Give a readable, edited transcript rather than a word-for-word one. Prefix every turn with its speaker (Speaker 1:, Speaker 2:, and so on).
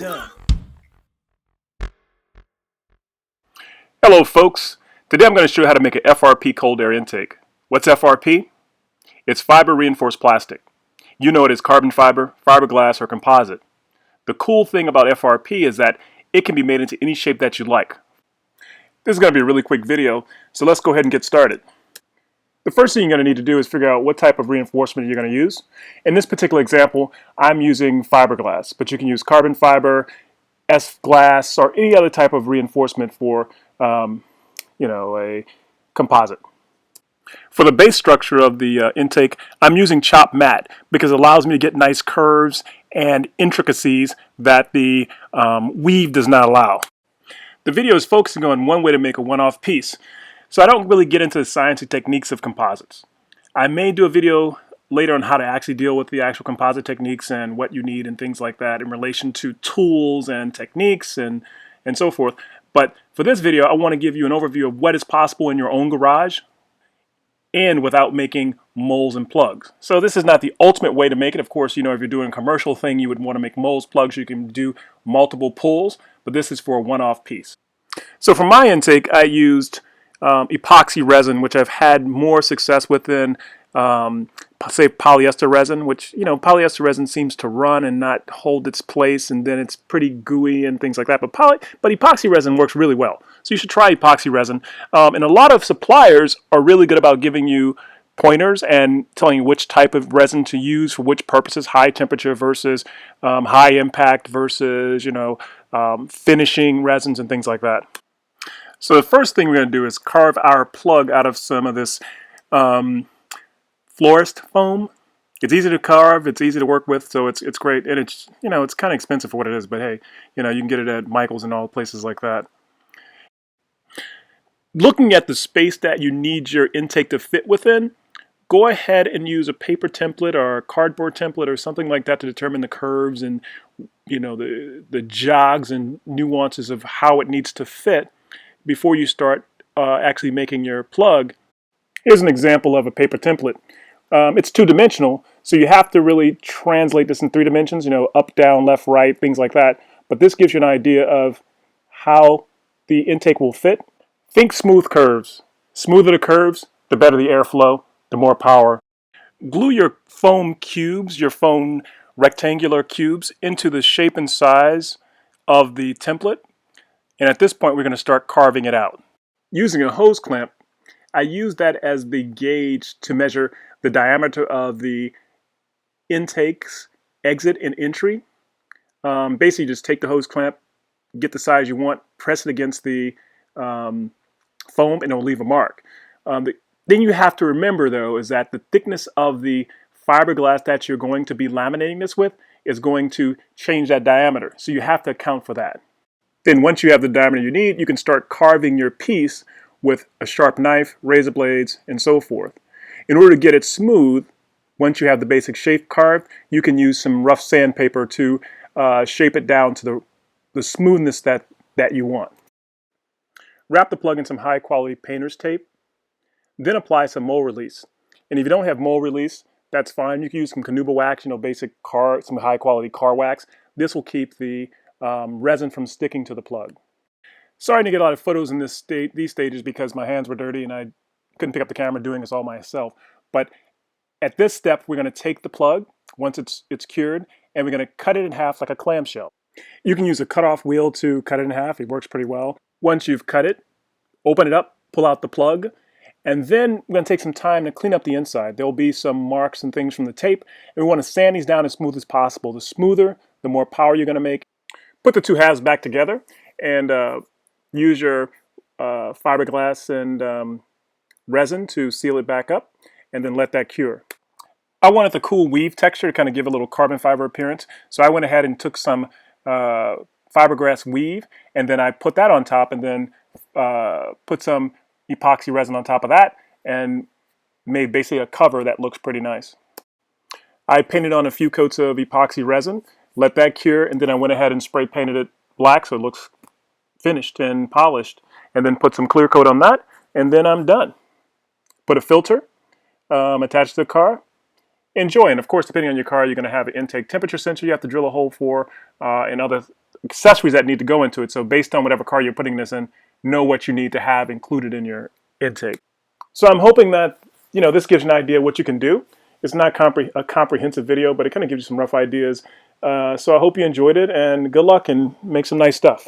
Speaker 1: done.
Speaker 2: Hello folks, today I'm going to show you how to make an FRP cold air intake. What's FRP? It's fiber reinforced plastic. You know it as carbon fiber, fiberglass, or composite. The cool thing about FRP is that it can be made into any shape that you like. This is going to be a really quick video, so let's go ahead and get started. The first thing you're going to need to do is figure out what type of reinforcement you're going to use. In this particular example, I'm using fiberglass, but you can use carbon fiber, S-glass, or any other type of reinforcement for a composite. For the base structure of the intake, I'm using chop matte because it allows me to get nice curves and intricacies that the weave does not allow. The video is focusing on one way to make a one-off piece, so I don't really get into the sciencey techniques of composites. I may do a video later on how to actually deal with the actual composite techniques and what you need and things like that in relation to tools and techniques and so forth. But for this video, I want to give you an overview of what is possible in your own garage and without making molds and plugs. So this is not the ultimate way to make it. Of course, if you're doing a commercial thing, you would want to make molds, plugs. You can do multiple pulls, but this is for a one-off piece. So for my intake, I used epoxy resin, which I've had more success with than say polyester resin, which polyester resin seems to run and not hold its place, and then it's pretty gooey and things like that. But epoxy resin works really well, so you should try epoxy resin. And a lot of suppliers are really good about giving you pointers and telling you which type of resin to use for which purposes: high temperature versus high impact versus finishing resins and things like that. So the first thing we're going to do is carve our plug out of some of this Florist Foam. It's easy to carve, it's easy to work with, so it's great, and it's it's kind of expensive for what it is, but hey, you can get it at Michael's and all places like that. Looking at the space that you need your intake to fit within, go ahead and use a paper template or a cardboard template or something like that to determine the curves and the jogs and nuances of how it needs to fit before you start actually making your plug. Here's an example of a paper template. It's two-dimensional, so you have to really translate this in 3 dimensions, up, down, left, right, things like that. But this gives you an idea of how the intake will fit. Think smooth curves. Smoother the curves, the better the airflow, the more power. Glue your foam cubes, your foam rectangular cubes, into the shape and size of the template. And at this point, we're going to start carving it out. Using a hose clamp, I use that as the gauge to measure the diameter of the intake's exit and entry. Basically, just take the hose clamp, get the size you want, press it against the foam, and it'll leave a mark. The thing you have to remember, though, is that the thickness of the fiberglass that you're going to be laminating this with is going to change that diameter. So you have to account for that. Then once you have the diameter you need, you can start carving your piece with a sharp knife, razor blades, and so forth. In order to get it smooth, once you have the basic shape carved, you can use some rough sandpaper to shape it down to the smoothness that you want. Wrap the plug in some high quality painter's tape, then apply some mold release. And if you don't have mold release, that's fine. You can use some Canuba wax, some high quality car wax. This will keep the resin from sticking to the plug. Sorry to get a lot of photos in these stages because my hands were dirty and I couldn't pick up the camera doing this all myself. But at this step, we're going to take the plug once it's cured, and we're going to cut it in half like a clamshell. You can use a cutoff wheel to cut it in half. It works pretty well. Once you've cut it, open it up, pull out the plug, and then we're going to take some time to clean up the inside. There'll be some marks and things from the tape, and we want to sand these down as smooth as possible. The smoother, the more power you're going to make. Put the two halves back together and use your fiberglass and resin to seal it back up, and then let that cure. I wanted the cool weave texture to kind of give a little carbon fiber appearance, so I went ahead and took some fiberglass weave, and then I put that on top, and then put some epoxy resin on top of that, and made basically a cover that looks pretty nice. I painted on a few coats of epoxy resin, let that cure, and then I went ahead and spray painted it black so it looks finished and polished, and then put some clear coat on that, and then I'm done. Put a filter attached to the car. Enjoy, and of course, depending on your car, you're going to have an intake temperature sensor you have to drill a hole for, and other accessories that need to go into it. So based on whatever car you're putting this in, know what you need to have included in your intake. So I'm hoping that, you know, this gives you an idea what you can do. It's not a comprehensive video, but it kind of gives you some rough ideas. So I hope you enjoyed it, and good luck and make some nice stuff.